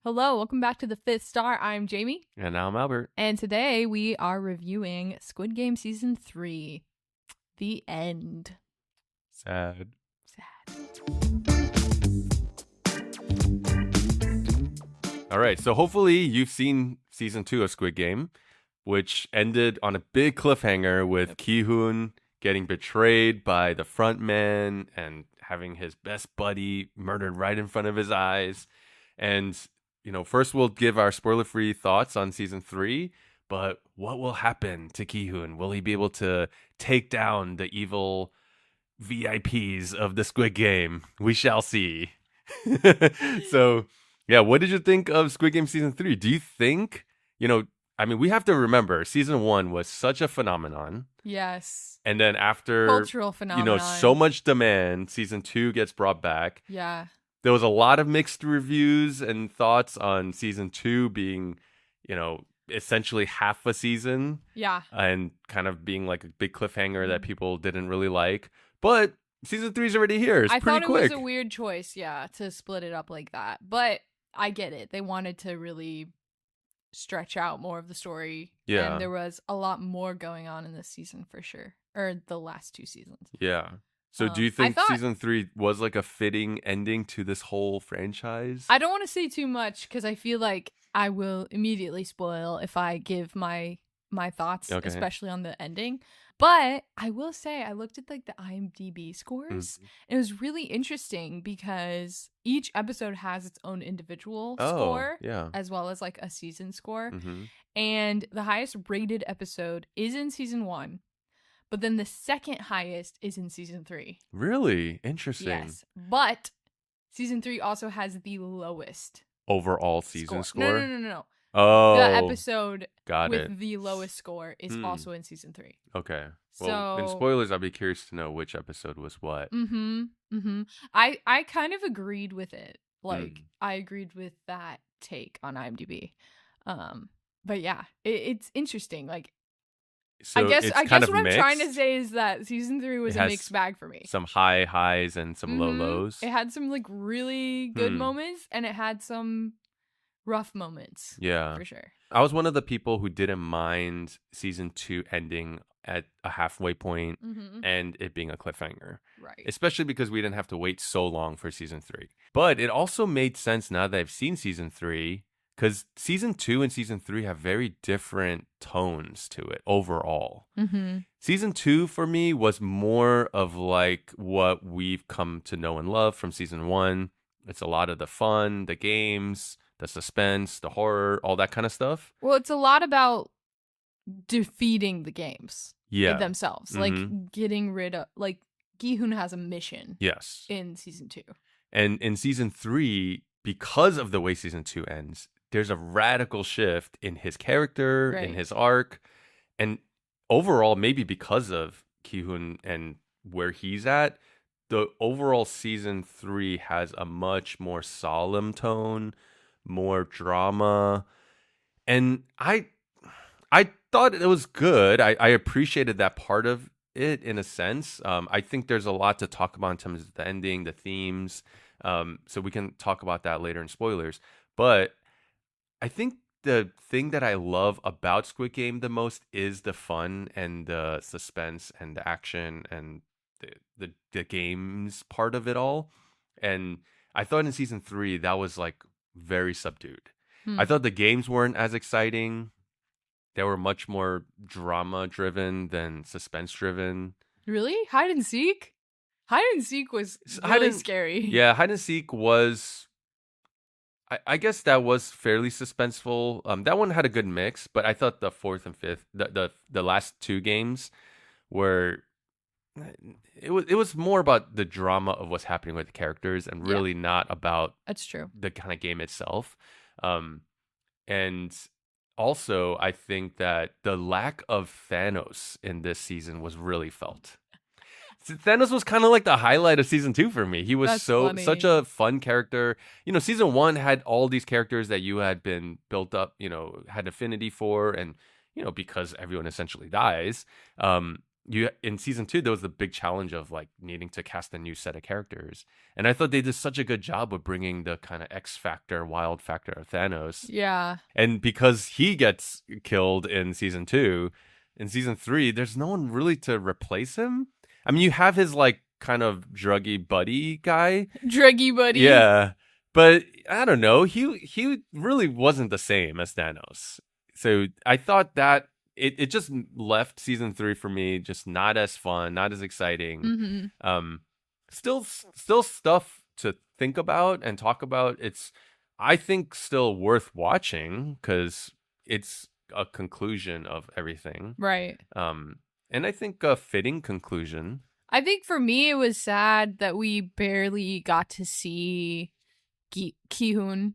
Hello, welcome back to the Fifth Star. I'm Jamie. And now I'm Albert. And today we are reviewing Squid Game Season 3. The end. Sad. All right, so hopefully you've seen Season 2 of Squid Game, which ended on a big cliffhanger with Gi-Hun getting betrayed by the front man and having his best buddy murdered right in front of his eyes. And, first we'll give our spoiler-free thoughts on Season 3, but what will happen to Gi-Hun? Will he be able to take down the evil VIPs of the Squid Game? We shall see. So, yeah, what did you think of Squid Game Season 3? Do you think, we have to remember, Season 1 was such a phenomenon. Yes. And then after, cultural phenomenon. So much demand, Season 2 gets brought back. Yeah. There was a lot of mixed reviews and thoughts on Season 2 being, essentially half a season. Yeah. And kind of being like a big cliffhanger that people didn't really like. But Season 3 is already here. It's pretty quick. It was a weird choice, to split it up like that. But I get it. They wanted to really stretch out more of the story. Yeah. And there was a lot more going on in this season for sure. Or the last two seasons. Yeah. So do you think Season 3 was like a fitting ending to this whole franchise? I don't want to say too much because I feel like I will immediately spoil if I give my thoughts, especially on the ending. But I will say I looked at the IMDb scores. And it was really interesting because each episode has its own individual score, as well as a season score. Mm-hmm. And the highest rated episode is in Season 1. But then the second highest is in Season 3. Really? Interesting. Yes. But Season 3 also has the lowest overall season score? No. Oh. The episode with the lowest score is also in Season 3. Okay. Well, in spoilers, I'll be curious to know which episode was what. I kind of agreed with it. I agreed with that take on IMDb. But yeah, it's interesting. So I guess what I'm mixed. trying to say is that Season 3 was a mixed bag for me. Some high highs and some low lows. It had some really good moments, and it had some rough moments. Yeah, for sure. I was one of the people who didn't mind Season 2 ending at a halfway point and it being a cliffhanger. Right. Especially because we didn't have to wait so long for Season 3. But it also made sense now that I've seen Season 3. Because Season 2 and Season 3 have very different tones to it overall. Season 2 for me was more of what we've come to know and love from Season 1. It's a lot of the fun, the games, the suspense, the horror, all that kind of stuff. Well, it's a lot about defeating the games themselves. Getting rid of... Gi-Hun has a mission. Yes. In Season 2. And in Season 3, because of the way Season 2 ends... there's a radical shift in his character, in his arc, and overall, maybe because of Gi-Hun and where he's at, the overall Season 3 has a much more solemn tone, more drama, and I thought it was good. I appreciated that part of it in a sense. I think there's a lot to talk about in terms of the ending, the themes, so we can talk about that later in spoilers, but I think the thing that I love about Squid Game the most is the fun and the suspense and the action and the games part of it all. And I thought in Season 3 that was very subdued. I thought the games weren't as exciting. They were much more drama driven than suspense driven. Really? Hide and seek? Hide and seek was really scary. Yeah, hide and seek was... I guess that was fairly suspenseful. That one had a good mix, but I thought the fourth and fifth, the last two games, were it was more about the drama of what's happening with the characters and really not about that's true the kind of game itself. And also, I think that the lack of Thanos in this season was really felt. Thanos was kind of like the highlight of Season 2 for me. He was such a fun character. Season 1 had all these characters that you had been built up, had affinity for, and because everyone essentially dies, you in season 2 there was the big challenge of like needing to cast a new set of characters, and I thought they did such a good job of bringing the kind of X factor, wild factor of Thanos. Yeah. And because he gets killed in season 2, in season 3 there's no one really to replace him. I mean, you have his like kind of druggy buddy guy. Druggy buddy. Yeah. But I don't know, he really wasn't the same as Thanos. So I thought that it just left season 3 for me just not as fun, not as exciting. Still stuff to think about and talk about. It's, I think, still worth watching because it's a conclusion of everything. Right. And I think a fitting conclusion. I think for me, it was sad that we barely got to see Gi-Hun.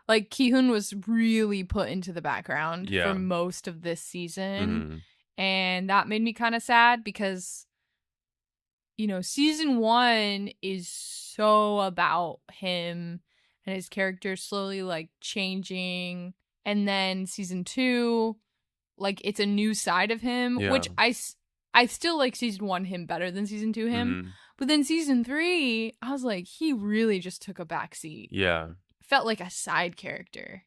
Like, Gi-Hun was really put into the background for most of this season. And that made me kind of sad because, you know, season 1 is so about him and his character slowly, like, changing. And then season 2, like, it's a new side of him, which I still like season 1 him better than season 2 him. But then season 3, I was like, he really just took a backseat. Yeah. Felt like a side character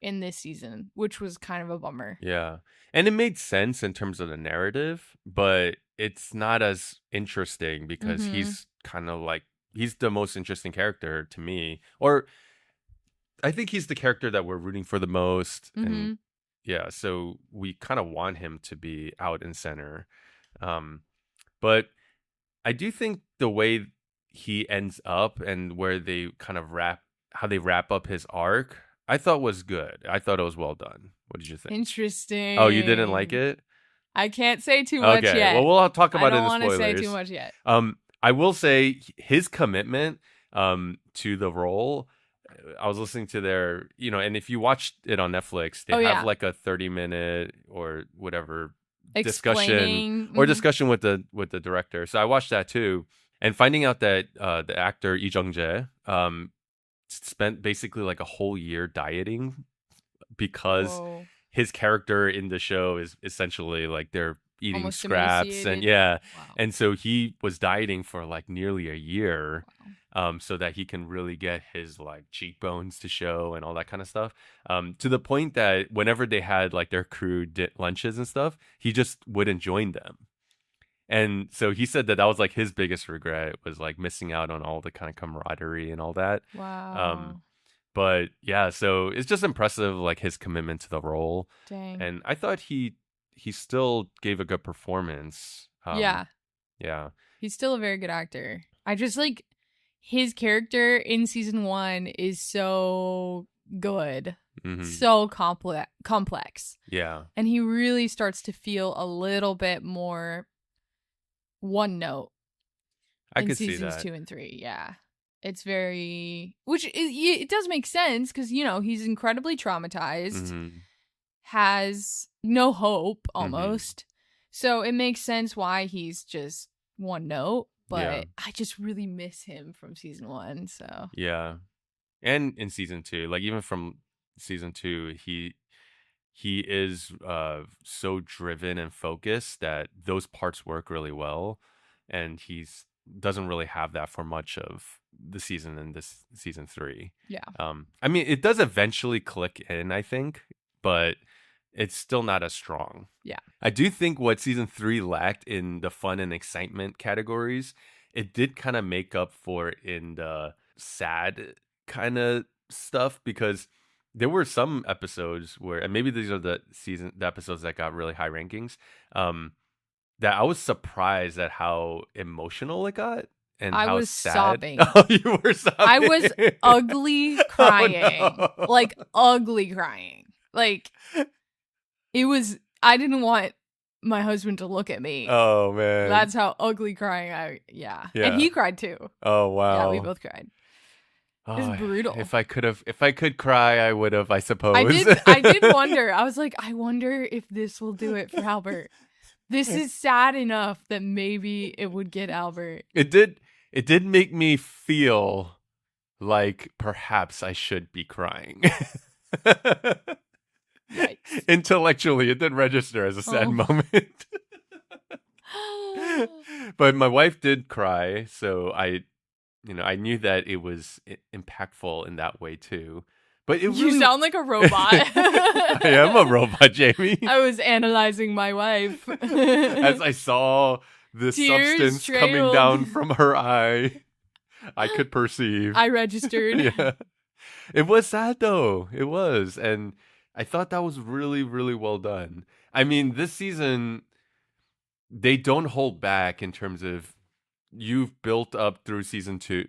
in this season, which was kind of a bummer. Yeah. And it made sense in terms of the narrative, but it's not as interesting because he's kind of like, he's the most interesting character to me. Or I think he's the character that we're rooting for the most. And yeah, so we kind of want him to be out and center. But I do think the way he ends up and where they kind of how they wrap up his arc, I thought was good. I thought it was well done. What did you think? Interesting. Oh, you didn't like it? I can't say too much yet. Well, we'll talk about it in the spoilers. I don't want to say too much yet. I will say his commitment to the role. I was listening to their, you know, and if you watch it on Netflix, they have like a 30-minute or whatever discussion with the director. So I watched that too, and finding out that the actor Lee Jung-jae spent basically like a whole year dieting because his character in the show is essentially like they're eating almost scraps and and so he was dieting for like nearly a year so that he can really get his like cheekbones to show and all that kind of stuff, to the point that whenever they had like their crew lunches and stuff, he just wouldn't join them. And so he said that was like his biggest regret, was like missing out on all the kind of camaraderie and all that. Wow. But yeah, so it's just impressive, like his commitment to the role. Dang. And I thought he still gave a good performance. Yeah. He's still a very good actor. I just like his character in season 1 is so good. So complex. Yeah. And he really starts to feel a little bit more one note. I in could see seasons that. 2 and 3. Yeah. It's very, which it does make sense because, you know, he's incredibly traumatized, has no hope almost. So it makes sense why he's just one note, but I just really miss him from season 1. So yeah. And in season 2, like even from season 2, he is so driven and focused that those parts work really well, and doesn't really have that for much of the season in this season 3. Yeah. I mean, it does eventually click in, I think, but it's still not as strong. Yeah. I do think what season 3 lacked in the fun and excitement categories, it did kind of make up for in the sad kind of stuff, because there were some episodes where, and maybe these are the episodes that got really high rankings, that I was surprised at how emotional it got and I how was sad. sobbing. Oh, you were sobbing. I was ugly crying. Oh, no. Like ugly crying. Like it was, I didn't want my husband to look at me. Oh man. That's how ugly crying yeah. And he cried too. Oh wow. Yeah, we both cried. It was brutal. If I could cry, I would have, I suppose. I did wonder. I was like, I wonder if this will do it for Albert. This is sad enough that maybe it would get Albert. It did make me feel like perhaps I should be crying. Intellectually, it did register as a sad moment. But my wife did cry, so I knew that it was impactful in that way too. But it You sound like a robot. I am a robot, Jamie. I was analyzing my wife. As I saw the substance coming down from her eye, I could perceive. I registered. Yeah. It was sad though. It was. And I thought that was really, really well done. I mean, this season, they don't hold back in terms of you've built up through season two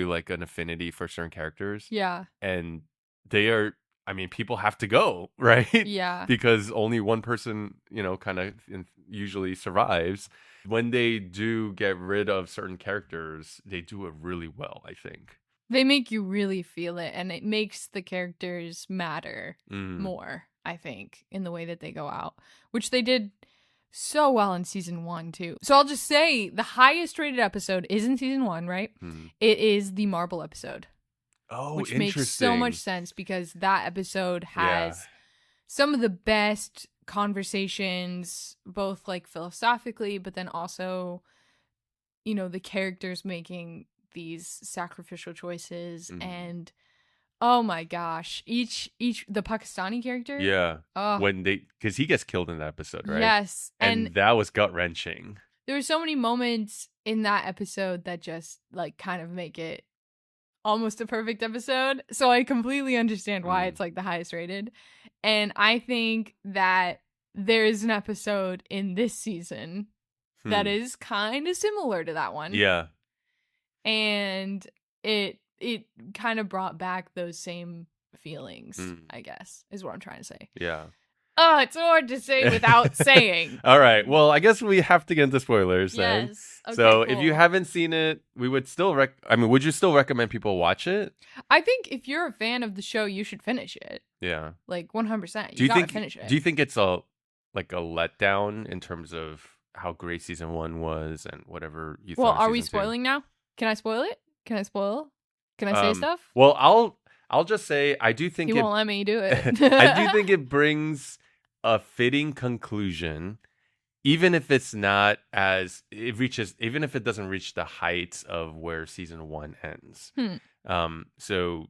like an affinity for certain characters. Yeah. And they are, I mean, people have to go, right? Yeah. Because only one person, kind of usually survives. When they do get rid of certain characters, they do it really well, I think. They make you really feel it, and it makes the characters matter more, I think, in the way that they go out, which they did so well in season 1 too. So I'll just say the highest rated episode is in season 1, right? It is the marble episode. Oh, which interesting. Makes so much sense because that episode has some of the best conversations, both like philosophically, but then also, the characters making these sacrificial choices and oh my gosh, each the Pakistani character, because he gets killed in that episode, right? Yes, and that was gut-wrenching. There were so many moments in that episode that just like kind of make it almost a perfect episode, so I completely understand why it's like the highest rated. And I think that there is an episode in this season that is kind of similar to that one. Yeah. And it kind of brought back those same feelings, I guess, is what I'm trying to say. Yeah. Oh, it's hard to say without saying. All right. Well, I guess we have to get into spoilers then. Yes. Okay, so cool. If you haven't seen it, we would still would you still recommend people watch it? I think if you're a fan of the show, you should finish it. Yeah. Like 100%. You gotta finish it. Do you think it's a letdown in terms of how great season 1 was and whatever you thought? Well, are we spoiling now? Can I spoil it? Can I spoil? Can I say stuff? Well, I'll just say I do think he won't let me do it. I do think it brings a fitting conclusion, even if it's not even if it doesn't reach the heights of where season 1 ends. So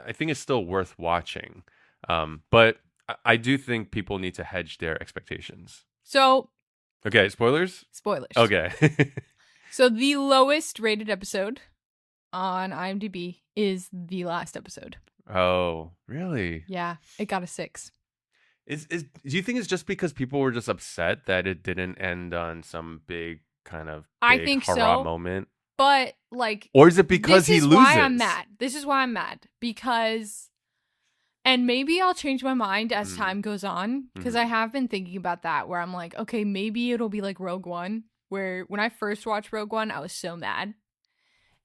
I think it's still worth watching. But I do think people need to hedge their expectations. So, okay, spoilers? Spoilers. Okay. So the lowest rated episode on IMDb is the last episode. Oh, really? Yeah, it got a 6. Do you think it's just because people were just upset that it didn't end on some big kind of hurrah moment? But like, or is it because he loses? This is why I'm mad because, and maybe I'll change my mind as time goes on because I have been thinking about that where I'm like, okay, maybe it'll be like Rogue One, where when I first watched Rogue One, I was so mad,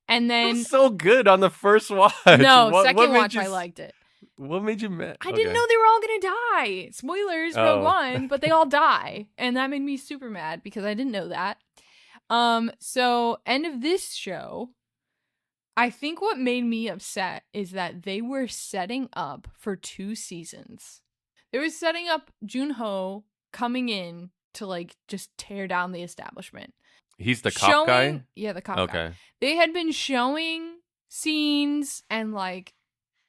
and then it was so good on the first watch. No, second watch I liked it. What made you mad? I didn't know they were all gonna die. Spoilers, Rogue One, but they all die, and that made me super mad because I didn't know that. So end of this show, I think what made me upset is that they were setting up for 2 seasons. They were setting up Jun-ho coming in to like just tear down the establishment. He's the cop guy? Yeah, the cop guy. They had been showing scenes and like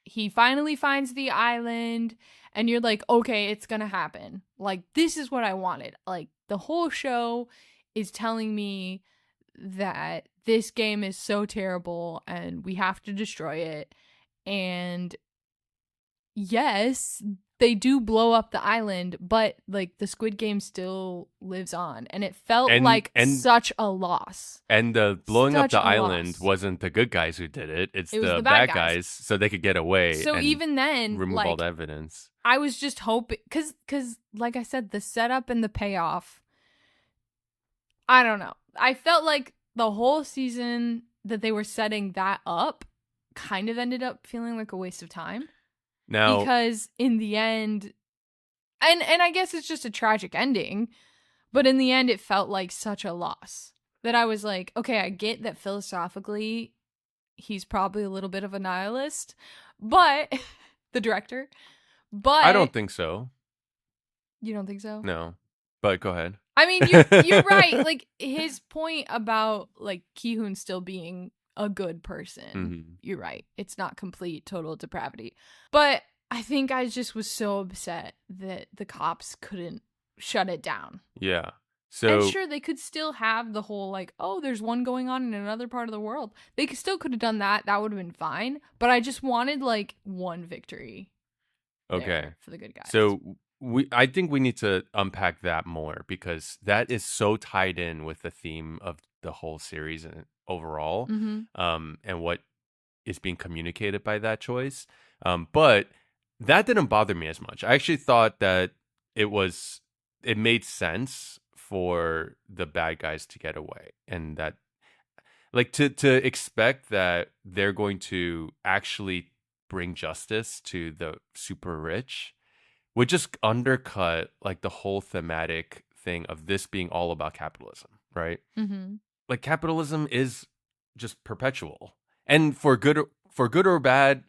he finally finds the island and you're like, okay, it's gonna happen. Like, this is what I wanted. Like, the whole show is telling me that this game is so terrible and we have to destroy it. And yes, they do blow up the island, but like the Squid Game still lives on, and it felt like such a loss. And the blowing up the island wasn't the good guys who did it; it's the bad guys, so they could get away. So even then, remove all the evidence. I was just hoping, because like I said, the setup and the payoff. I don't know. I felt like the whole season that they were setting that up kind of ended up feeling like a waste of time. Now, because in the end, and I guess it's just a tragic ending, but in the end it felt like such a loss that I was like, okay, I get that philosophically he's probably a little bit of a nihilist, but the director, but I don't think so. You don't think so? No, but go ahead. I mean, you're right. Like, his point about, like, Gi-Hun still being a good person. You're right. It's not complete, total depravity. But I think I just was so upset that the cops couldn't shut it down. Yeah. And sure, they could still have the whole, like, oh, there's one going on in another part of the world. They still could have done that. That would have been fine. But I just wanted, like, one victory. Okay. For the good guys. So I think we need to unpack that more, because that is so tied in with the theme of the whole series and overall, and what is being communicated by that choice. But that didn't bother me as much. I actually thought that it made sense for the bad guys to get away, and that, like, to expect that they're going to actually bring justice to the super rich would just undercut, like, the whole thematic thing of this being all about capitalism, right? Like, capitalism is just perpetual, and for good or bad,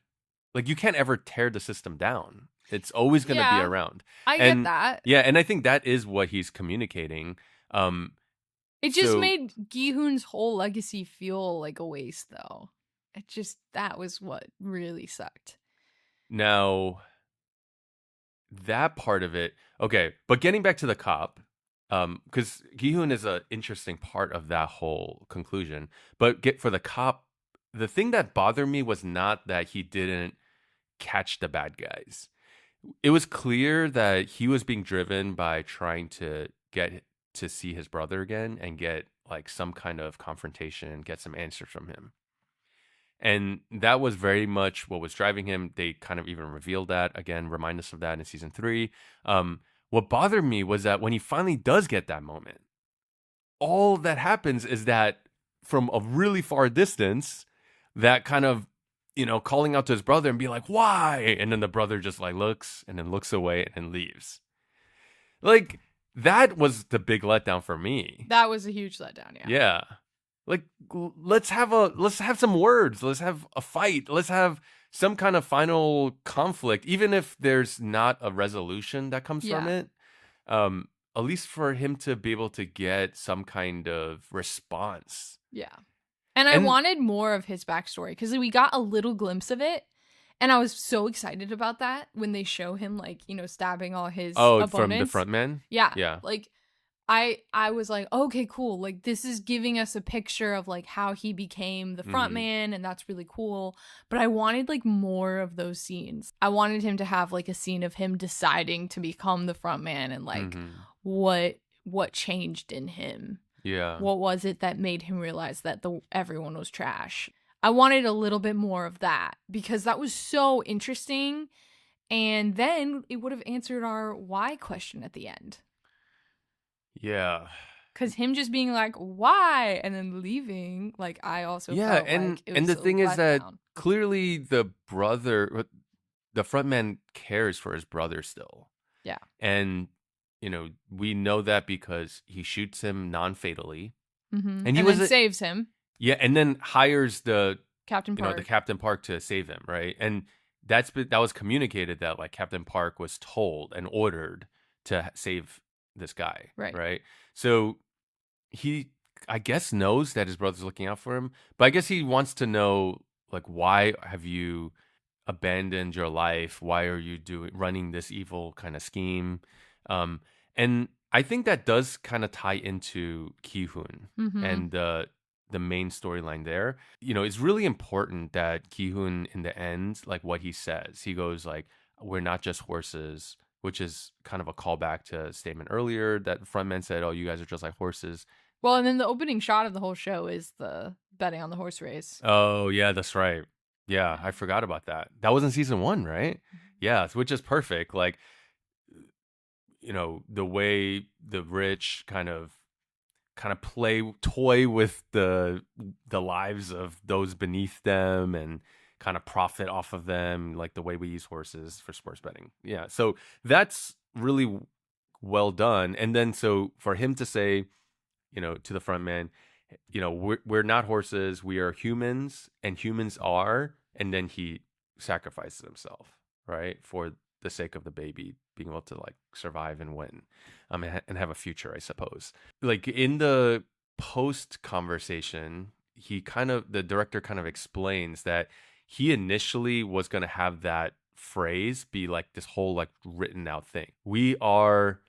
like, you can't ever tear the system down. It's always going to be around. I get that. Yeah, and I think that is what he's communicating. It just made Gi-Hun's whole legacy feel like a waste, though. That was what really sucked. Now, that part of it, okay, but getting back to the cop, because Gi-Hun is an interesting part of that whole conclusion. But for the cop, the thing that bothered me was not that he didn't catch the bad guys. It was clear that he was being driven by trying to get to see his brother again and get, like, some kind of confrontation, get some answers from him. And that was very much what was driving him. They kind of even revealed that, again, remind us of that in season 3. What bothered me was that when he finally does get that moment, all that happens is that from a really far distance, that kind of, calling out to his brother and be like, why? And then the brother just, like, looks and then looks away and then leaves. Like, that was the big letdown for me. That was a huge letdown, yeah. Yeah. Like, let's have some words. Let's have a fight. Let's have some kind of final conflict, even if there's not a resolution that comes from it. At least for him to be able to get some kind of response. Yeah. And I wanted more of his backstory, because we got a little glimpse of it. And I was so excited about that when they show him, like, stabbing all his opponents. From the front man? Yeah. Yeah. Like, I was like, okay, cool. Like, this is giving us a picture of, like, how he became the front man, and that's really cool. But I wanted, like, more of those scenes. I wanted him to have, like, a scene of him deciding to become the front man, and, like, what changed in him. Yeah. What was it that made him realize that everyone was trash? I wanted a little bit more of that, because that was so interesting. And then it would have answered our why question at the end. Yeah. Because him just being like, why? And then leaving, like, I also felt and like it was the thing is that down. Clearly the front man cares for his brother still. Yeah. And, we know that because he shoots him non-fatally. And then saves him. Yeah, and then hires the Captain Park. The Captain Park to save him, right? And that was communicated that, like, Captain Park was told and ordered to save this guy, right? So he, I guess, knows that his brother's looking out for him, but I guess he wants to know, like, why have you abandoned your life? Why are you running this evil kind of scheme? And I think that does kind of tie into Gi-Hun and the main storyline there. It's really important that Gi-Hun, in the end, like, what he says, he goes, like, we're not just horses, which is kind of a callback to a statement earlier that the frontman said, oh, you guys are just like horses. Well, and then the opening shot of the whole show is the betting on the horse race. Oh, yeah, that's right. Yeah, I forgot about that. That was in season 1, right? Yeah, which is perfect. Like, the way the rich kind of toy with the lives of those beneath them and kind of profit off of them, like the way we use horses for sports betting. Yeah, so that's really well done. And then so for him to say, to the front man, we're not horses, we are humans, and humans are, and then he sacrifices himself, right, for the sake of the baby being able to like survive and win, and have a future, I suppose. Like in the post conversation, the director kind of explains that he initially was going to have that phrase be like this whole like written out thing. We are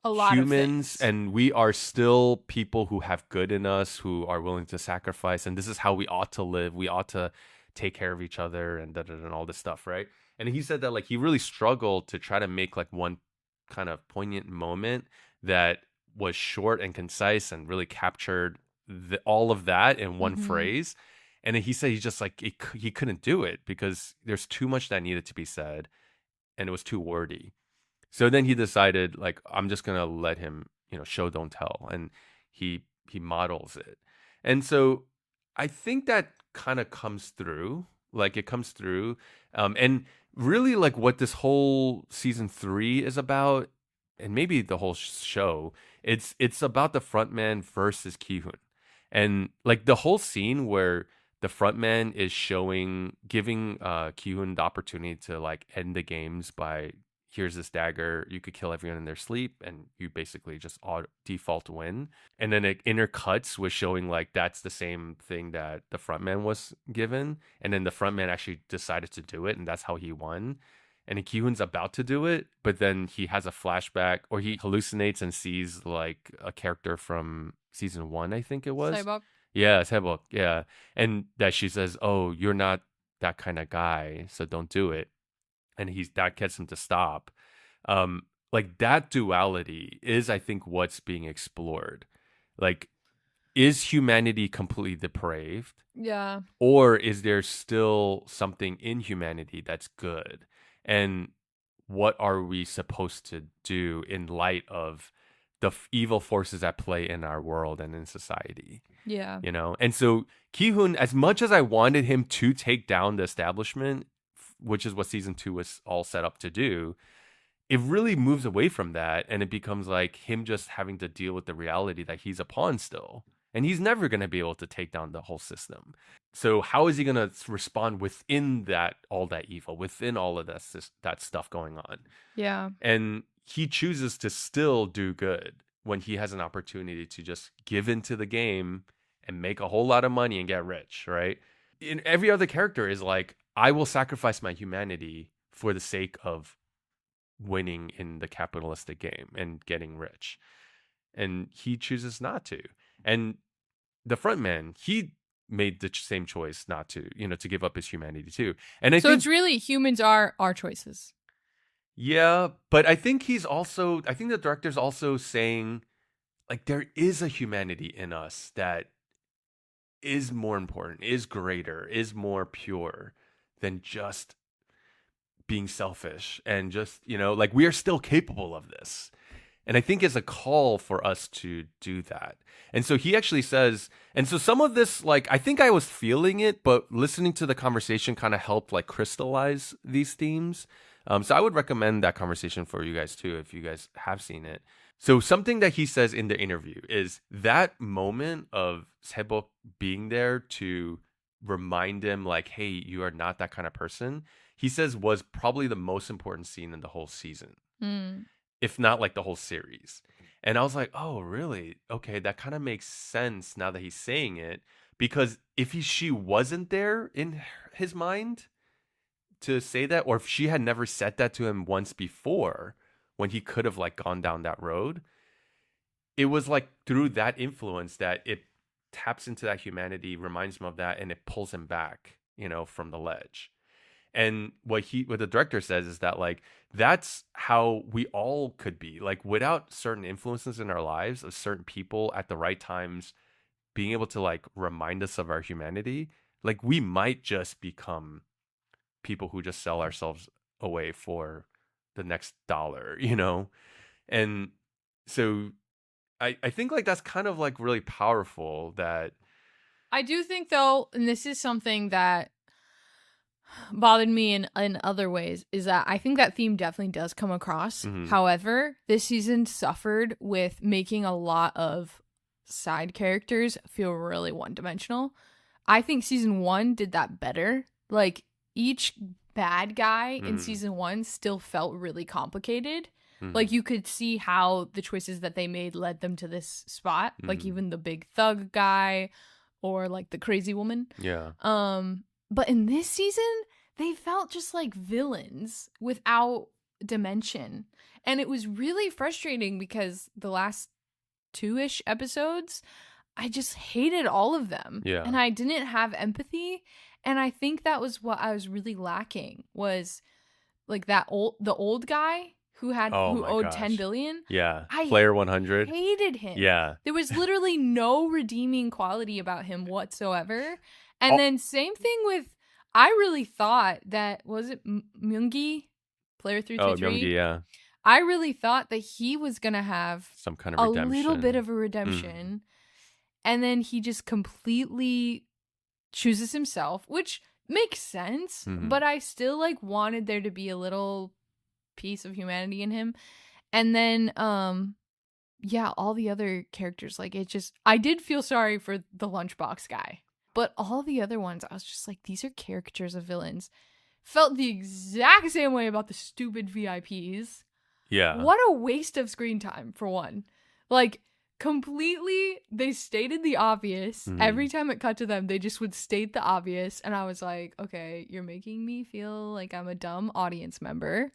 a lot humans, and we are still people who have good in us, who are willing to sacrifice, and this is how we ought to live. We ought to take care of each other and and all this stuff, right? And he said that like he really struggled to try to make like one kind of poignant moment that was short and concise and really captured all of that in one phrase. And he said he just like he couldn't do it because there's too much that needed to be said, and it was too wordy. So then he decided, like, I'm just gonna let him, show don't tell, and he models it. And so I think that kind of comes through, like it comes through, and really like what this whole season 3 is about, and maybe the whole show, it's about the frontman versus Gi-Hun, and like the whole scene where the frontman is giving Gi-Hun the opportunity to like end the games by, here's this dagger, you could kill everyone in their sleep, and you basically just default win. And then it intercuts with showing like that's the same thing that the frontman was given, and then the frontman actually decided to do it, and that's how he won. And Gi-Hun's about to do it, but then he has a flashback, or he hallucinates and sees like a character from season 1, I think it was. Saebok. Yeah, Saebok. Yeah, and that she says, "Oh, you're not that kind of guy, so don't do it." And that gets him to stop. Like that duality is, I think, what's being explored. Like, is humanity completely depraved? Yeah. Or is there still something in humanity that's good? And what are we supposed to do in light of the evil forces at play in our world and in society? Yeah. And so Gi-Hun, as much as I wanted him to take down the establishment, which is what season 2 was all set up to do, it really moves away from that, and it becomes like him just having to deal with the reality that he's a pawn still, and he's never going to be able to take down the whole system. So how is he going to respond within all that evil, within all of that stuff going on? Yeah. And he chooses to still do good when he has an opportunity to just give into the game and make a whole lot of money and get rich, right? In every other character is like, I will sacrifice my humanity for the sake of winning in the capitalistic game and getting rich. And he chooses not to. And the frontman, he made the same choice not to, to give up his humanity too. And I think it's really humans are our choices. Yeah, but I think the director's also saying, like, there is a humanity in us that is more important, is greater, is more pure than just being selfish, and just, like, we are still capable of this. And I think it's a call for us to do that. And so he actually says, and so some of this, like, I think I was feeling it, but listening to the conversation kind of helped like crystallize these themes. So I would recommend that conversation for you guys too, if you guys have seen it. So something that he says in the interview is that moment of Saebok being there to remind him, like, hey, you are not that kind of person, he says was probably the most important scene in the whole season, if not like the whole series. And I was like, oh, really? Okay, that kind of makes sense now that he's saying it, because if she wasn't there in his mind to say that, or if she had never said that to him once before when he could have like gone down that road, it was like through that influence that it taps into that humanity, reminds him of that, and it pulls him back, from the ledge. And what the director says is that, like, that's how we all could be, like, without certain influences in our lives of certain people at the right times being able to like remind us of our humanity, like, we might just become people who just sell ourselves away for the next dollar, And so I think like that's kind of like really powerful. That I do think, though, and this is something that bothered me in other ways, is that I think that theme definitely does come across. However, this season suffered with making a lot of side characters feel really one-dimensional. I think season 1 did that better. Like, each bad guy in season 1 still felt really complicated. Like, you could see how the choices that they made led them to this spot. Like, even the big thug guy or, like, the crazy woman. Yeah. But in this season, they felt just like villains without dimension. And it was really frustrating because the last 2-ish episodes, I just hated all of them. Yeah. And I didn't have empathy. And I think that was what I was really lacking, was like the old guy who owed 10 billion. Yeah. I Player 100. hated him. Yeah. There was literally no redeeming quality about him whatsoever. And then same thing with, I really thought that, was it Myungi? Player 333? Oh, Myungi, yeah. I really thought that he was going to have some kind of redemption. A little bit of a redemption. And then he just completely chooses himself, which makes sense. But I still like wanted there to be a little piece of humanity in him. And then, yeah, all the other characters, like, it just, I did feel sorry for the lunchbox guy. But all the other ones, I was just like, these are caricatures of villains. Felt the exact same way about the stupid VIPs. Yeah. What a waste of screen time, for one. Like, completely, they stated the obvious. Every time it cut to them, they just would state the obvious. And I was like, okay, you're making me feel like I'm a dumb audience member.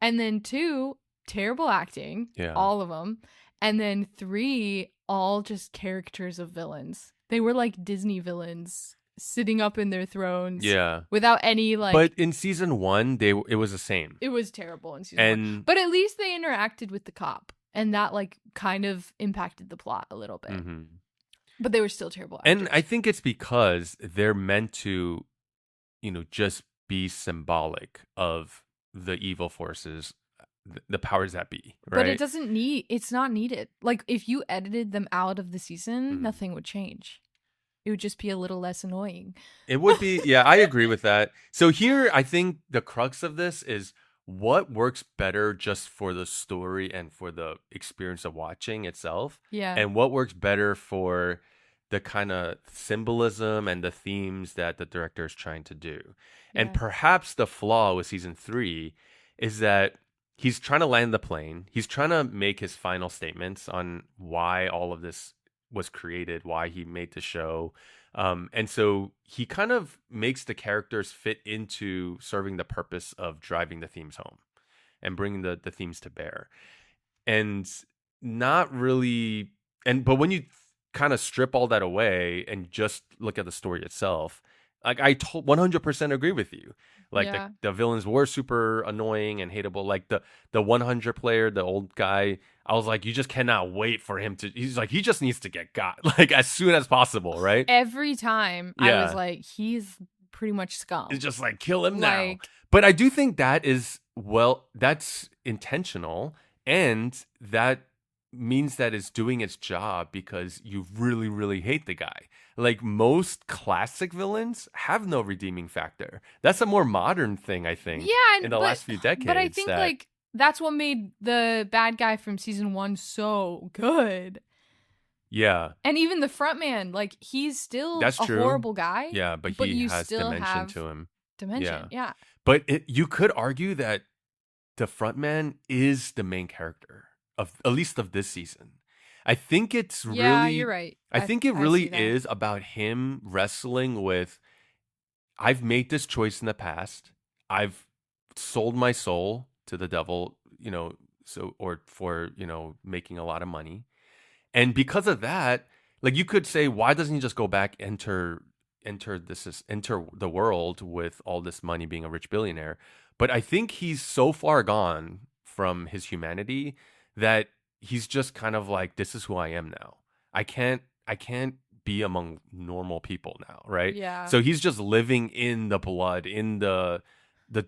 And then 2, terrible acting. Yeah. All of them. And then 3, all just characters of villains. They were like Disney villains sitting up in their thrones. Yeah. Without any, like... But in season 1, it was the same. It was terrible in season 1. But at least they interacted with the cop. And that, like, kind of impacted the plot a little bit. But they were still terrible actors. And I think it's because they're meant to, just be symbolic of the evil forces, the powers that be, right? But it's not needed. Like, if you edited them out of the season, nothing would change. It would just be a little less annoying. It would be, yeah, I agree with that. So here, I think the crux of this is what works better just for the story and for the experience of watching itself. Yeah. And what works better for the kind of symbolism and the themes that the director is trying to do. Yeah. And perhaps the flaw with season 3 is that he's trying to land the plane. He's trying to make his final statements on why all of this was created, why he made the show. And so he kind of makes the characters fit into serving the purpose of driving the themes home and bringing the themes to bear. And not really... But when you kind of strip all that away and just look at the story itself, like, I 100% agree with you. Like, the villains were super annoying and hateable. Like the 100 player, the old guy, I was like, you just cannot wait for him to... He's like, he just needs to get got, like, as soon as possible, right? Every time I was like, he's pretty much scum. It's just like, kill him now. But I do think that is, that's intentional. And that means that it's doing its job because you really, really hate the guy. Like, most classic villains have no redeeming factor. That's a more modern thing, I think. Yeah, in the last few decades. But I think like that's what made the bad guy from season 1 so good. Yeah. And even the front man, like, he's still true. Horrible guy. Yeah, but he has dimension to him. Dimension, yeah. But you could argue that the front man is the main character of, at least of this season. I think it's really... Yeah, you're right. I think it really is about him wrestling with, I've made this choice in the past. I've sold my soul to the devil, for making a lot of money. And because of that, like, you could say, why doesn't he just go back, enter the world with all this money, being a rich billionaire? But I think he's so far gone from his humanity that he's just kind of like, this is who I am now. I can't be among normal people now, right? Yeah. So he's just living in the blood, in the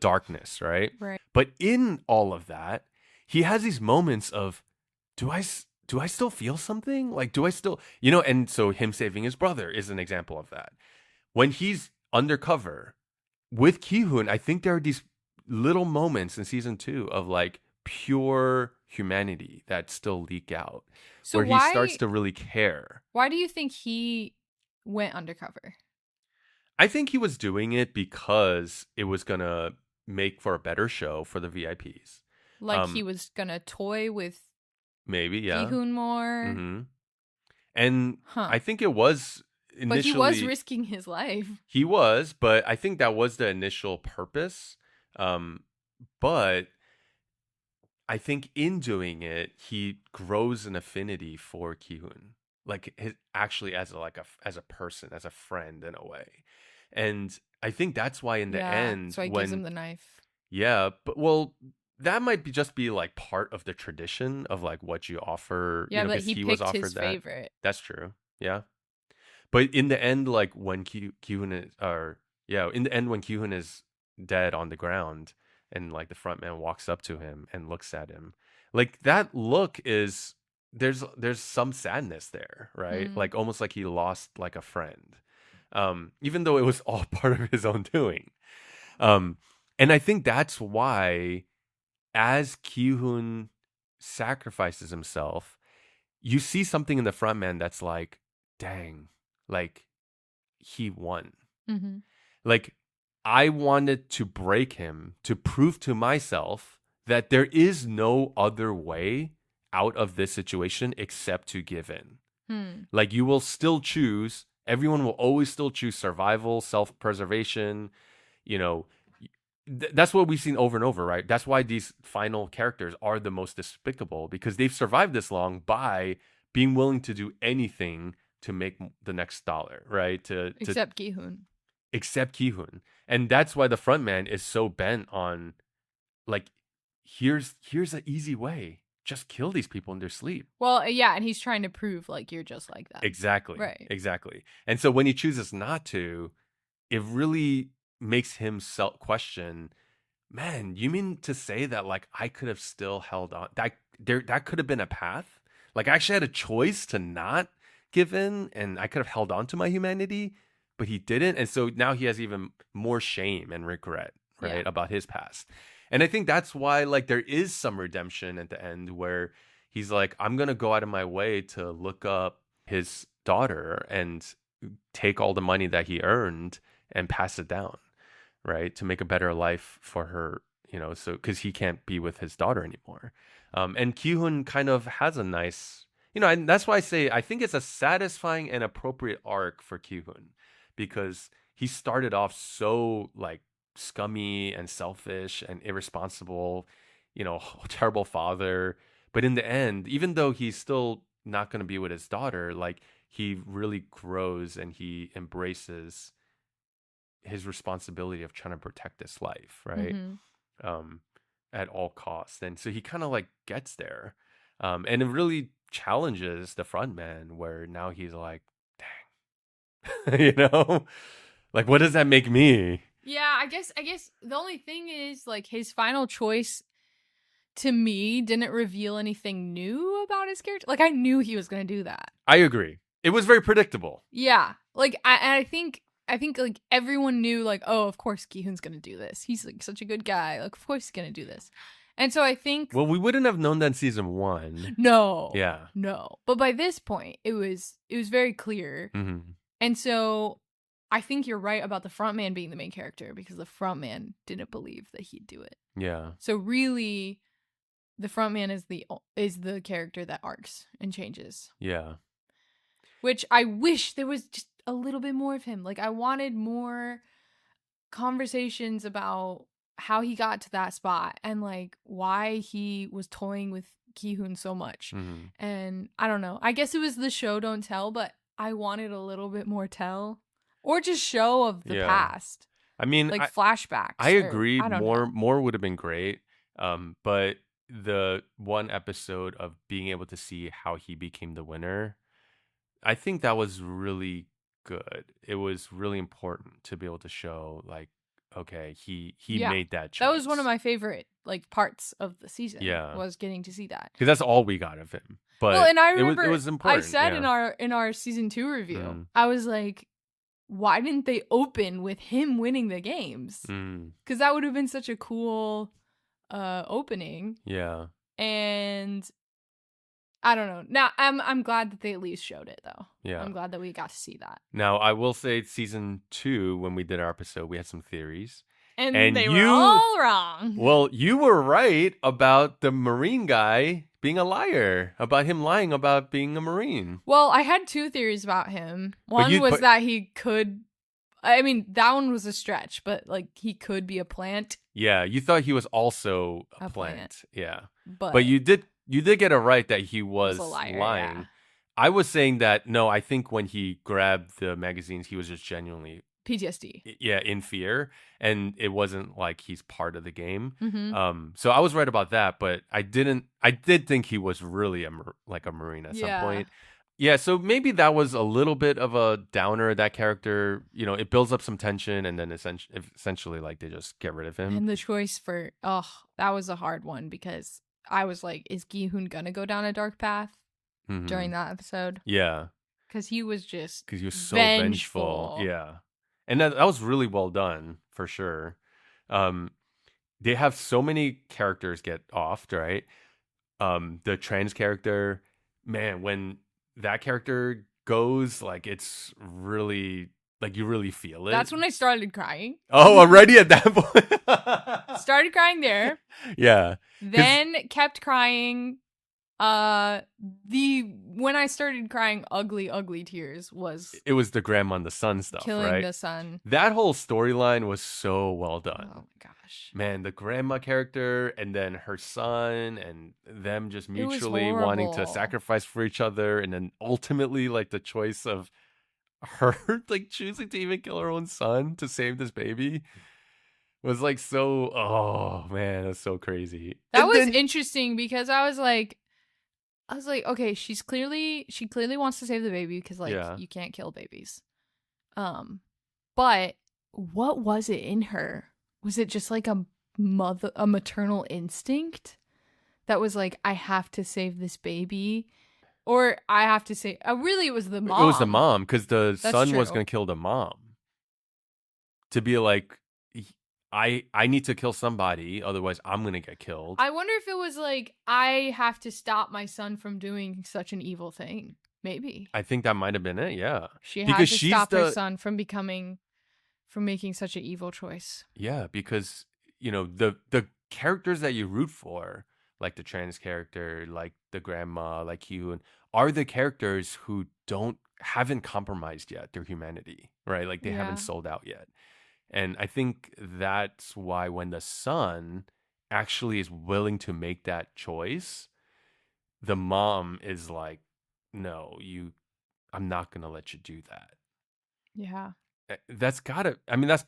darkness, right? Right. But in all of that, he has these moments of, do I still feel something? Like, do I still, and so him saving his brother is an example of that. When he's undercover with Gi-Hun, I think there are these little moments in season 2 of, like, pure humanity that still leak out, where he starts to really care. Why do you think he went undercover? I think he was doing it because it was gonna make for a better show for the VIPs. Like he was gonna toy with maybe, yeah, Gi-Hun more. Mm-hmm. And I think it was initially. But he was risking his life. He was, but I think that was the initial purpose. But I think in doing it, he grows an affinity for Gi-Hun, like actually as a person, as a friend in a way. And I think that's why in the end, so he gives him the knife. Yeah, but well, that might be like part of the tradition of like what you offer. Yeah, but he was offered his favorite. That's true. Yeah, but in the end, like when Gi-Hun is, in the end when Gi-Hun is dead on the ground, and like the front man walks up to him and looks at him, like that look is there's some sadness there, right? Like almost like he lost like a friend, even though it was all part of his own doing. And I think that's why, as Gi-Hun sacrifices himself, you see something in the front man that's like, dang, like he won. Mm-hmm. Like I wanted to break him to prove to myself that there is no other way out of this situation except to give in. Like you will still choose, everyone will always still choose survival, self-preservation, you know. That's what we've seen over and over, right? That's why these final characters are the most despicable, because they've survived this long by being willing to do anything to make the next dollar, right? Except Gi-Hun. Except Gi-Hun. And that's why the front man is so bent on, like, here's an easy way. Just kill these people in their sleep. Well, yeah, and he's trying to prove, like, you're just like that. Exactly. Right. Exactly. And so when he chooses not to, it really makes him question, man, you mean to say that like I could have still held on, that could have been a path? Like I actually had a choice to not give in, and I could have held on to my humanity, but he didn't. And so now he has even more shame and regret, right, about his past. And I think that's why like there is some redemption at the end where he's like, I'm going to go out of my way to look up his daughter and take all the money that he earned and pass it down, right, to make a better life for her, you know, so because he can't be with his daughter anymore. And Gi-Hun kind of has a nice, you know, and that's why I say I think it's a satisfying and appropriate arc for Gi-Hun, because he started off so like scummy and selfish and irresponsible, you know, terrible father. But in the end, even though he's still not going to be with his daughter, like he really grows and he embraces his responsibility of trying to protect this life, right? At all costs. And so he kind of like gets there. And it really challenges the front man, where now he's like, dang, you know, like, what does that make me? Yeah, I guess the only thing is like his final choice to me didn't reveal anything new about his character. Like I knew he was going to do that. I agree. It was very predictable. Yeah. Like I think like everyone knew like, oh, of course Gi-Hun's going to do this. He's like such a good guy. Like of course he's going to do this. And so I think, well, we wouldn't have known that in season 1. No. Yeah. No. But by this point, it was very clear. Mm-hmm. And so I think you're right about the front man being the main character, because the front man didn't believe that he'd do it. Yeah. So really, the front man is the character that arcs and changes. Yeah. Which I wish there was just a little bit more of him. Like I wanted more conversations about how he got to that spot and like why he was toying with Gi-Hun so much. Mm-hmm. And I don't know. I guess it was the show don't tell, but I wanted a little bit more tell, or just show of the past. I mean, like flashbacks. I agree. More would have been great. But the one episode of being able to see how he became the winner, I think that was really good. It was really important to be able to show like, okay, he made that choice. That was one of my favorite like parts of the season. Yeah, was getting to see that, because that's all we got of him. But well, and I remember it was important. I said in our season 2 review, I was like, why didn't they open with him winning the games? Because that would have been such a cool opening. Yeah. And I don't know. Now I'm glad that they at least showed it though. Yeah. I'm glad that we got to see that. Now I will say season 2, when we did our episode, we had some theories. And they were all wrong. Well, you were right about the Marine guy being a liar, about him lying about being a Marine. Well, I had 2 theories about him. One was that he could, I mean, that one was a stretch, but like he could be a plant. Yeah, you thought he was also a plant. Yeah. But you did get it right that he was a liar, lying. Yeah. I was saying that, no, I think when he grabbed the magazines, he was just genuinely PTSD. Yeah, in fear, and it wasn't like he's part of the game. Mm-hmm. So I was right about that, but I did think he was really a Marine at some point. Yeah, so maybe that was a little bit of a downer. That character, it builds up some tension, and then essentially like they just get rid of him. And the choice for that was a hard one because I was like, is Gi-Hun gonna go down a dark path during that episode? Yeah, because he was so vengeful. Yeah. And that was really well done, for sure. They have so many characters get offed, right? The trans character, man, when that character goes, like, it's really, like, you really feel it. That's when I started crying. Oh, already at that point? Started crying there. Yeah. Then kept crying. When I started crying ugly tears was the grandma and the son stuff, killing right? the son. That whole storyline was so well done. Oh my gosh. Man, the grandma character and then her son and them just mutually wanting to sacrifice for each other, and then ultimately like the choice of her like choosing to even kill her own son to save this baby was like so, oh man, that's so crazy. That was interesting because I was like, okay, she clearly wants to save the baby because you can't kill babies. But what was it in her? Was it just like a maternal instinct that was like, I have to save this baby, or I have to say, really, it was the mom. It was the mom because the son was going to kill the mom. To be like, I need to kill somebody, otherwise I'm going to get killed. I wonder if it was like, I have to stop my son from doing such an evil thing. Maybe. I think that might have been it, yeah. She had to stop her son from making such an evil choice. Yeah, because, the characters that you root for, like the trans character, like the grandma, like Gi-Hun, are the characters who haven't compromised yet their humanity, right? Like they haven't sold out yet. And I think that's why when the son actually is willing to make that choice, the mom is like, no, I'm not going to let you do that. Yeah. That's gotta, I mean, that's,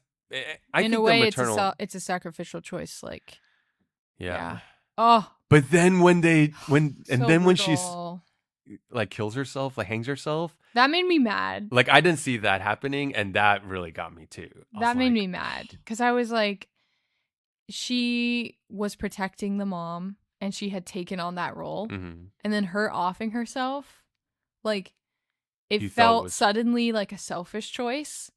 I in think a way, maternal... it's a sacrificial choice. Like, yeah. Oh. But then when she like kills herself, like hangs herself. That made me mad. Like I didn't see that happening, and that really got me too. That made me mad because I was like, she was protecting the mom and she had taken on that role, and then her offing herself, like it felt suddenly like a selfish choice.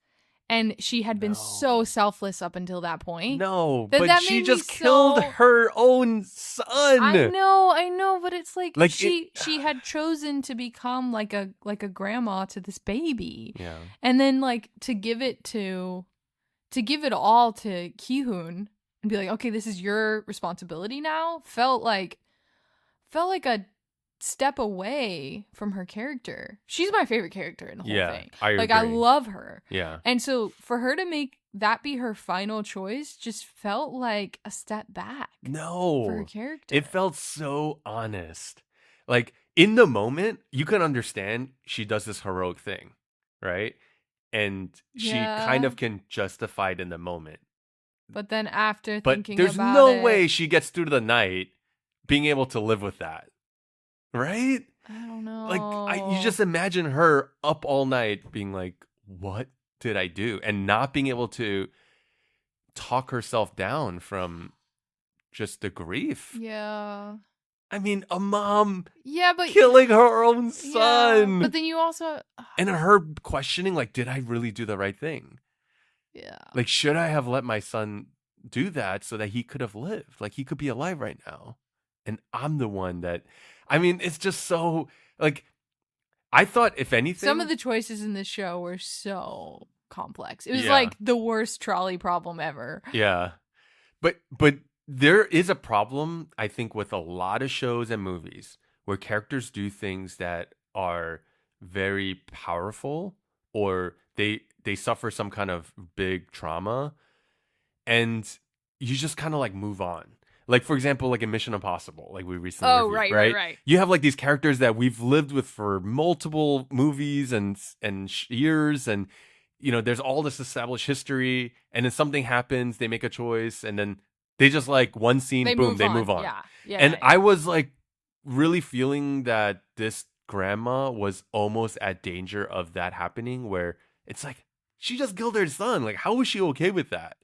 And she had been so selfless up until that point. No, but she just killed her own son. I know, but it's like she had chosen to become like a grandma to this baby. Yeah. And then like to give it all to Gi-Hun and be like, okay, this is your responsibility now, felt like a step away from her character. She's my favorite character in the whole thing. I agree. I love her. Yeah. And so for her to make that be her final choice just felt like a step back. No. For her character. It felt so honest. Like in the moment, you can understand she does this heroic thing, right? And she kind of can justify it in the moment. But then after thinking about it, there's no way she gets through the night being able to live with that. Right? I don't know. Like, you just imagine her up all night being like, what did I do? And not being able to talk herself down from just the grief. Yeah. I mean, a mom but killing her own son. But then you also... And her questioning, like, did I really do the right thing? Yeah. Like, should I have let my son do that so that he could have lived? Like, he could be alive right now. and I'm the one that, I mean, it's just so, like, I thought, if anything, some of the choices in this show were so complex. It was like the worst trolley problem ever. Yeah. But there is a problem, I think, with a lot of shows and movies where characters do things that are very powerful, or they suffer some kind of big trauma, and you just kind of like move on. Like, for example, like in Mission Impossible, like we recently reviewed, right. You have like these characters that we've lived with for multiple movies and years, and you know, there's all this established history, and then something happens, they make a choice, and then they just like one scene, they move on. Yeah. I was like really feeling that this grandma was almost at danger of that happening, where it's like she just killed her son. Like, how was she okay with that?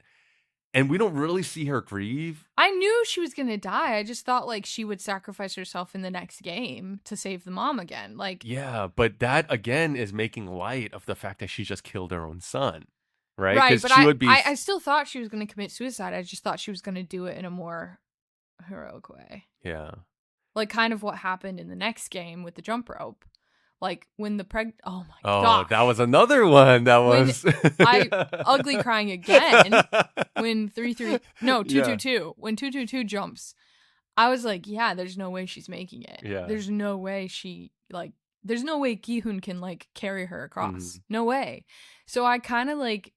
And we don't really see her grieve. I knew she was going to die. I just thought like she would sacrifice herself in the next game to save the mom again. Like, yeah, but that again is making light of the fact that she just killed her own son. Right? Right, but I still thought she was going to commit suicide. I just thought she was going to do it in a more heroic way. Yeah. Like kind of what happened in the next game with the jump rope. Like when the oh my god. That was another one that was I ugly crying again when 222. When 222 jumps, I was like, yeah, there's no way she's making it. Yeah. There's no way there's no way Gi-Hun can like carry her across. No way. So I kind of like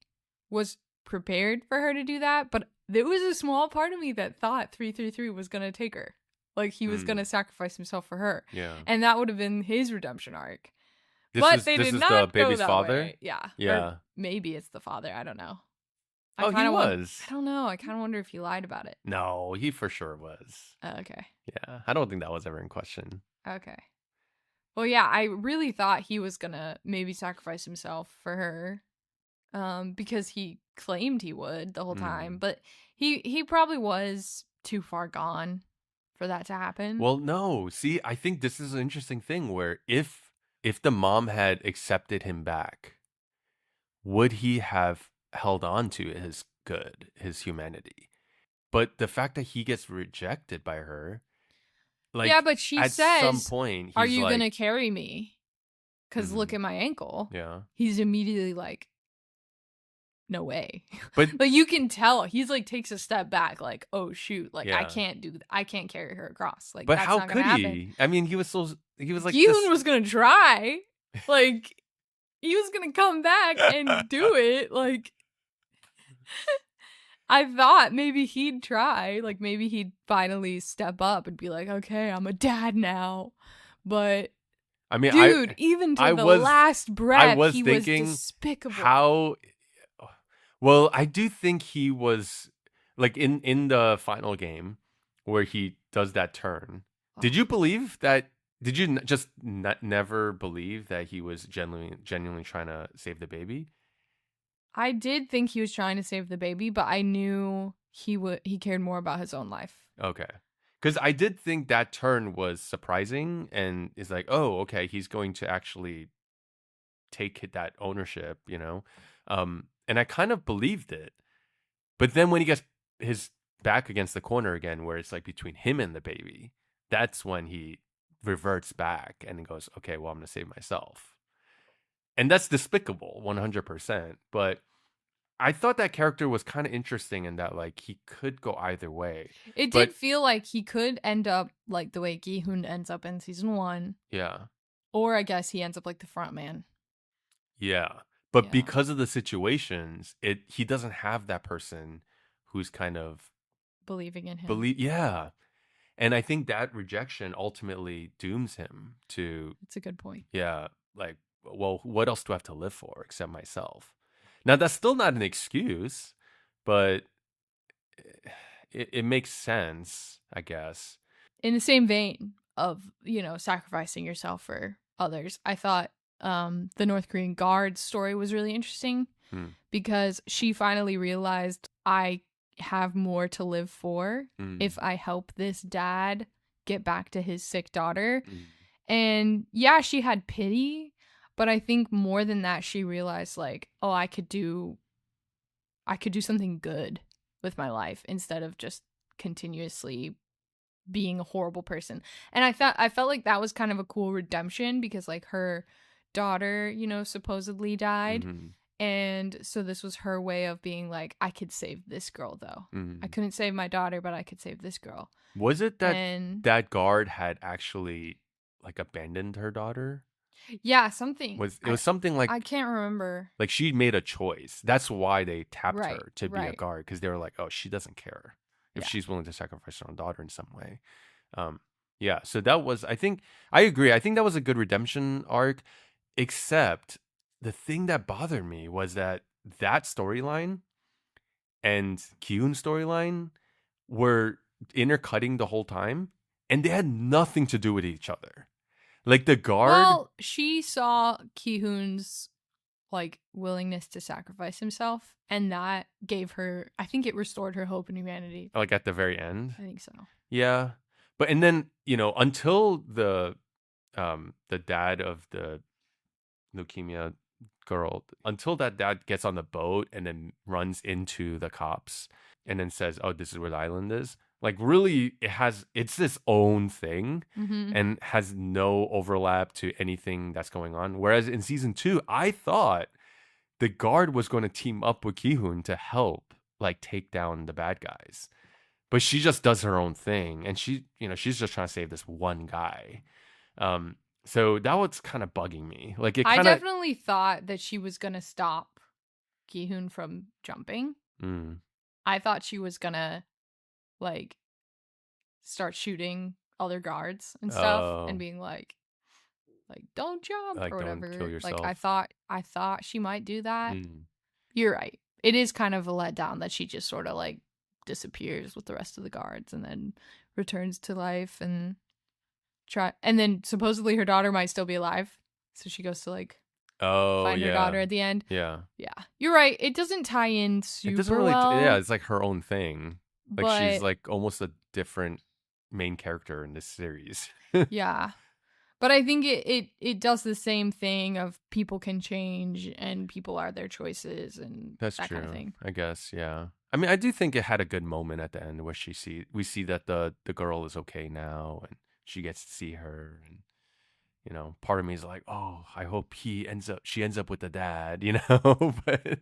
was prepared for her to do that, but there was a small part of me that thought 333 was going to take her. Like he was going to sacrifice himself for her. Yeah. And that would have been his redemption arc. This is the baby's father? Way. Yeah. Yeah. Or maybe it's the father. I don't know. He was. I don't know. I kind of wonder if he lied about it. No, he for sure was. Okay. Yeah. I don't think that was ever in question. Okay. Well, yeah, I really thought he was going to maybe sacrifice himself for her. Because he claimed he would the whole time, but he probably was too far gone for that to happen. Well, no. See, I think this is an interesting thing where if the mom had accepted him back, would he have held on to his humanity? But the fact that he gets rejected by her, like, yeah, but she at says, some point, "Are you gonna carry me? Because look at my ankle." Yeah, he's immediately like, no way. But you can tell he's like takes a step back, like, oh shoot, like yeah. I can't carry her across. Like, but that's how not could happen. he? I mean, he was like Gi-Hun was gonna try, like he was gonna come back and do it. Like, I thought maybe he'd try, like maybe he'd finally step up and be like, okay, I'm a dad now. But I mean, dude, even to the last breath, he was despicable. Well, I do think he was, like, in the final game where he does that turn. Oh. Did you believe that? Did you just never believe that he was genuinely trying to save the baby? I did think he was trying to save the baby, but I knew he cared more about his own life. Okay. Because I did think that turn was surprising, and is like, oh, okay, he's going to actually take that ownership, you know? And I kind of believed it. But then when he gets his back against the corner again, where it's like between him and the baby, that's when he reverts back and goes, okay, well, I'm going to save myself. And that's despicable, 100%. But I thought that character was kind of interesting in that, like, he could go either way. It did feel like he could end up like the way Gi-Hun ends up in season 1. Yeah. Or I guess he ends up like the front man. Yeah. But because of the situations, he doesn't have that person who's kind of believing in him. Yeah. And I think that rejection ultimately dooms him to... It's a good point. Yeah. Like, well, what else do I have to live for except myself? Now, that's still not an excuse, but it makes sense, I guess. In the same vein of, sacrificing yourself for others, I thought the North Korean guard's story was really interesting because she finally realized, I have more to live for if I help this dad get back to his sick daughter. And yeah, she had pity, but I think more than that, she realized like, oh, I could do something good with my life instead of just continuously being a horrible person. And I felt like that was kind of a cool redemption because like her daughter, you know, supposedly died. Mm-hmm. And so this was her way of being like, I could save this girl though. I couldn't save my daughter, but I could save this girl. Was it that that guard had actually like abandoned her daughter? Yeah, something. It was something like, I can't remember. Like she made a choice. That's why they tapped Right, her to be a right. guard, because they were like, oh, she doesn't care if Yeah. she's willing to sacrifice her own daughter in some way. Yeah, so that was, I think, I agree. I think that was a good redemption arc, except the thing that bothered me was that storyline and Gi-Hun's storyline were intercutting the whole time, and they had nothing to do with each other. Like the guard. Well, she saw Gi-Hun's like willingness to sacrifice himself, and that gave her, I think it restored her hope in humanity. Like at the very end. I think so. Yeah, but and then until the dad of the leukemia girl, until that dad gets on the boat and then runs into the cops and then says, oh, this is where the island is. Like really, it's its own thing and has no overlap to anything that's going on. Whereas in season 2, I thought the guard was going to team up with Gi-Hun to help like take down the bad guys. But she just does her own thing, and she's just trying to save this one guy. So that was kind of bugging me. Like I definitely thought that she was gonna stop Gi-Hun from jumping. I thought she was gonna like start shooting other guards and stuff and being like don't jump or whatever. Don't kill yourself. Like I thought she might do that. You're right. It is kind of a letdown that she just sort of like disappears with the rest of the guards and then returns to life and then supposedly her daughter might still be alive, so she goes to like find her daughter at the end. Yeah, you're right. It doesn't tie in super well. It's like her own thing. Like she's like almost a different main character in this series. Yeah, but I think it does the same thing of people can change and people are their choices and that's that true. Kind of thing. I guess, yeah. I mean, I do think it had a good moment at the end where we see that the girl is okay now and she gets to see her, and part of me is like, oh, I hope she ends up with the dad, but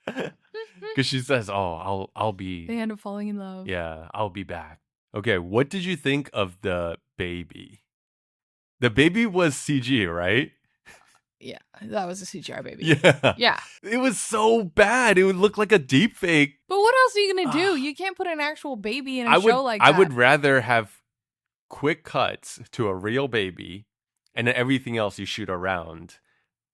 because she says, oh, I'll be. They end up falling in love. Yeah, I'll be back. Okay, what did you think of the baby? The baby was CG, right? Yeah, that was a CGI baby. Yeah. It was so bad. It would look like a deep fake. But what else are you going to do? You can't put an actual baby in a show like that. I would rather have quick cuts to a real baby and then everything else you shoot around,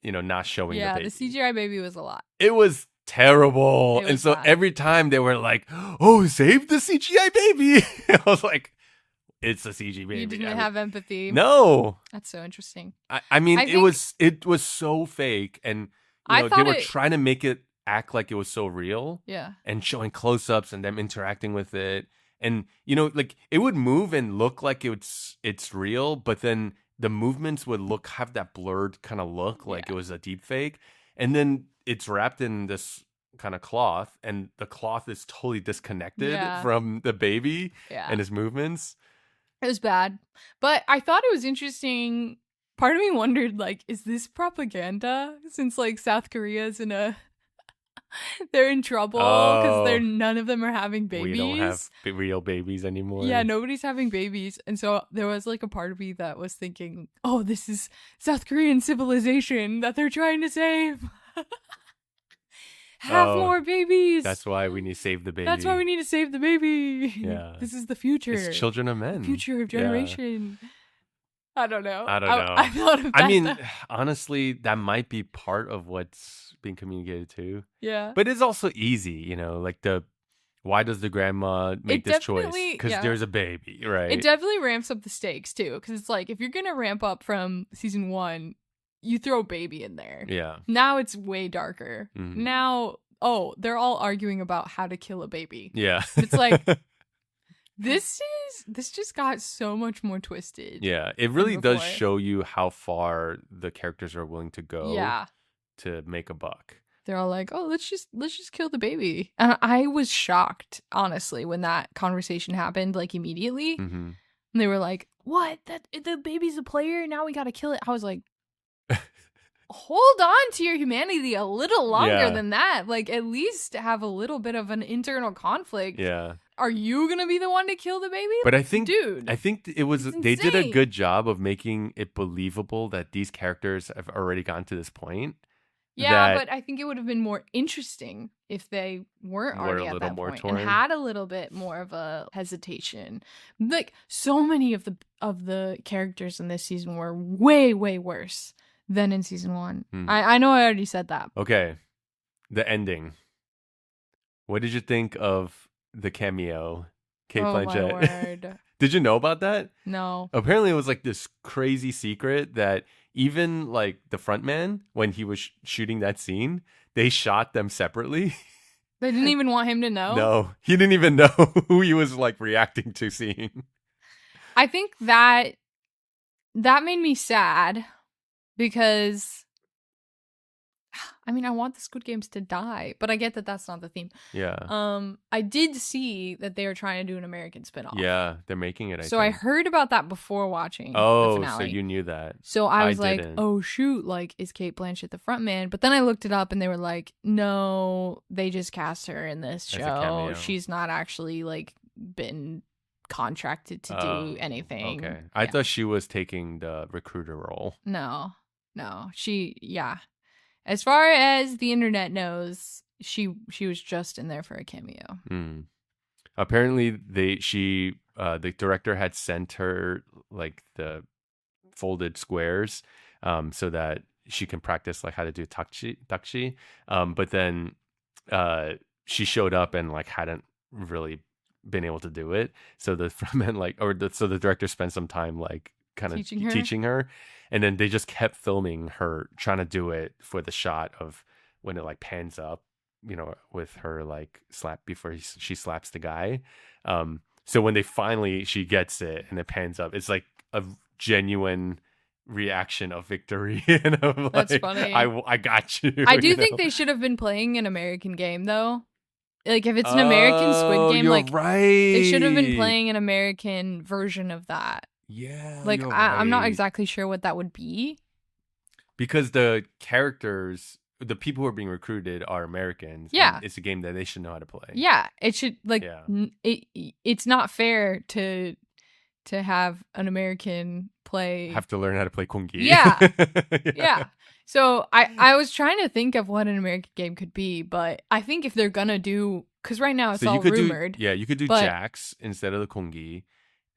not showing the baby. Yeah, the CGI baby was a lot. It was terrible. And so every time they were like, oh, save the CGI baby. I was like, it's a CG baby. You didn't have empathy. No. That's so interesting. I mean, it was so fake, and they were trying to make it act like it was so real. Yeah. And showing close-ups and them interacting with it. And like it would move and look like it's real, but then the movements would have that blurred kind of look like it was a deep fake. And then it's wrapped in this kind of cloth, and the cloth is totally disconnected from the baby and his movements. It was bad. But I thought it was interesting. Part of me wondered, like, is this propaganda? Since, like, South Korea's they're in trouble because none of them are having babies. We don't have real babies anymore. Yeah, nobody's having babies. And so there was, like, a part of me that was thinking, oh, this is South Korean civilization that they're trying to save. Have more babies. That's why we need to save the baby. That's why we need to save the baby. Yeah. This is the future. It's children of men. The future of generation. Yeah. I don't know. I thought of that. I mean, honestly, that might be part of what's being communicated too. Yeah. But it's also easy, like why does the grandma make this choice? Because there's a baby, right? It definitely ramps up the stakes too. Because it's like, if you're going to ramp up from season 1, you throw baby in there. Yeah. Now it's way darker. Mm-hmm. Now, they're all arguing about how to kill a baby. Yeah. It's like, this just got so much more twisted. Yeah. It really does show you how far the characters are willing to go to make a buck. they're all like, "Oh, let's just kill the baby." And I was shocked, honestly, when that conversation happened, like immediately. Mm-hmm. And they were like, "What? That the baby's a player? Now we gotta kill it." I was like, hold on to your humanity a little longer than that. Like, at least have a little bit of an internal conflict. Yeah. Are you gonna be the one to kill the baby? But I think, dude, it was, they did a good job of making it believable that these characters have already gotten to this point. Yeah, but I think it would have been more interesting if they weren't already at that point and had a little bit more of a hesitation. Like, so many of the characters in this season were way, way worse than in season 1. I know I already said that. Okay. The ending. What did you think of the cameo? Kate Blanchett. My word. Did you know about that? No. Apparently it was like this crazy secret that even like the frontman, when he was shooting that scene, they shot them separately. They didn't even want him to know? No. He didn't even know who he was like reacting to seeing. I think that made me sad because I mean, I want the Squid Games to die, but I get that that's not the theme. Yeah. I did see that they were trying to do an American spinoff. Yeah, they're making it. I heard about that before watching the finale. So you knew that. So I was like, oh shoot, like, is Kate Blanchett the front man? But then I looked it up and they were like, no, they just cast her in this show. She's not actually like been contracted to do anything. Okay. I thought she was taking the recruiter role. No. As far as the internet knows, she was just in there for a cameo. Apparently, the director had sent her like the folded squares, so that she can practice like how to do takshi. But then she showed up and like hadn't really been able to do it. So the the director spent some time like kind of teaching her. And then they just kept filming her trying to do it for the shot of when it like pans up, you know, with her like slap before she slaps the guy. So when she gets it and it pans up, it's like a genuine reaction of victory. And of That's like, funny. I got you. I do think they should have been playing an American game though. Like if it's an American Squid Game, like they should have been playing an American version of that. Yeah. Like I'm not exactly sure what that would be. Because the characters, the people who are being recruited are Americans. Yeah. It's a game that they should know how to play. Yeah. It should it's not fair to have an American play. Have to learn how to play Kongi. Yeah. Yeah. So I was trying to think of what an American game could be, but I think if they're gonna do, because right now it's all rumored. You could do Jacks instead of the Kongi.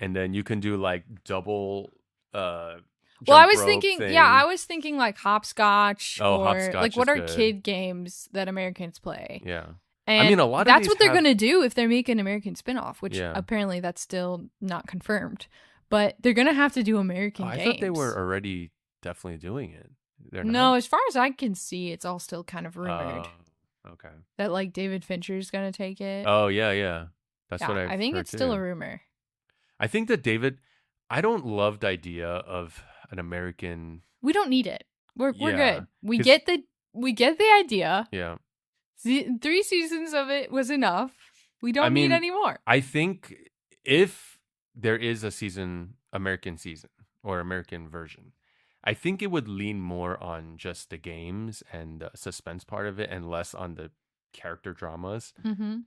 And then you can do like double I was thinking like hopscotch hopscotch like what are kid games that Americans play? Yeah. And I mean, a lot of that's what they're going to do if they're making an American spinoff, which apparently that's still not confirmed. But they're going to have to do American games. I thought they were already definitely doing it. No, as far as I can see, it's all still kind of rumored. Okay. That like David Fincher's going to take it. Oh, yeah. That's what I think it's still a rumor. I think that I don't love the idea of an American. We don't need it. We're good. We get the idea. Yeah. 3 seasons of it was enough. We don't need any more. I think if there is a American season or American version, I think it would lean more on just the games and the suspense part of it and less on the character dramas. Mm-hmm.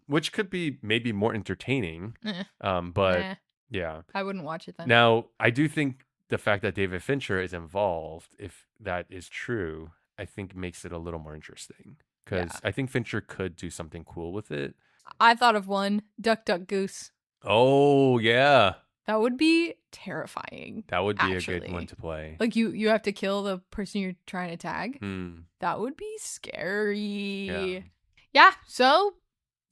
Which could be maybe more entertaining. But yeah. I wouldn't watch it then. Now, I do think the fact that David Fincher is involved, if that is true, I think makes it a little more interesting. Because I think Fincher could do something cool with it. I thought of one, Duck, Duck, Goose. Oh, yeah. That would be terrifying. That would be a good one to play. Like you have to kill the person you're trying to tag. That would be scary. Yeah, so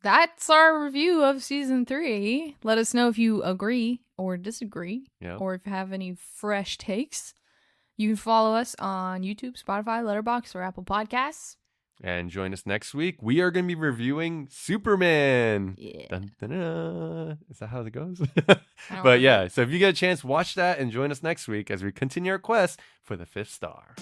that's our review of season 3. Let us know if you agree or disagree, or if you have any fresh takes. You can follow us on YouTube, Spotify, Letterboxd, or Apple Podcasts. And join us next week. We are going to be reviewing Superman. Yeah. Dun, dun, dun. Is that how it goes? But yeah, so if you get a chance, watch that and join us next week as we continue our quest for the 5th star.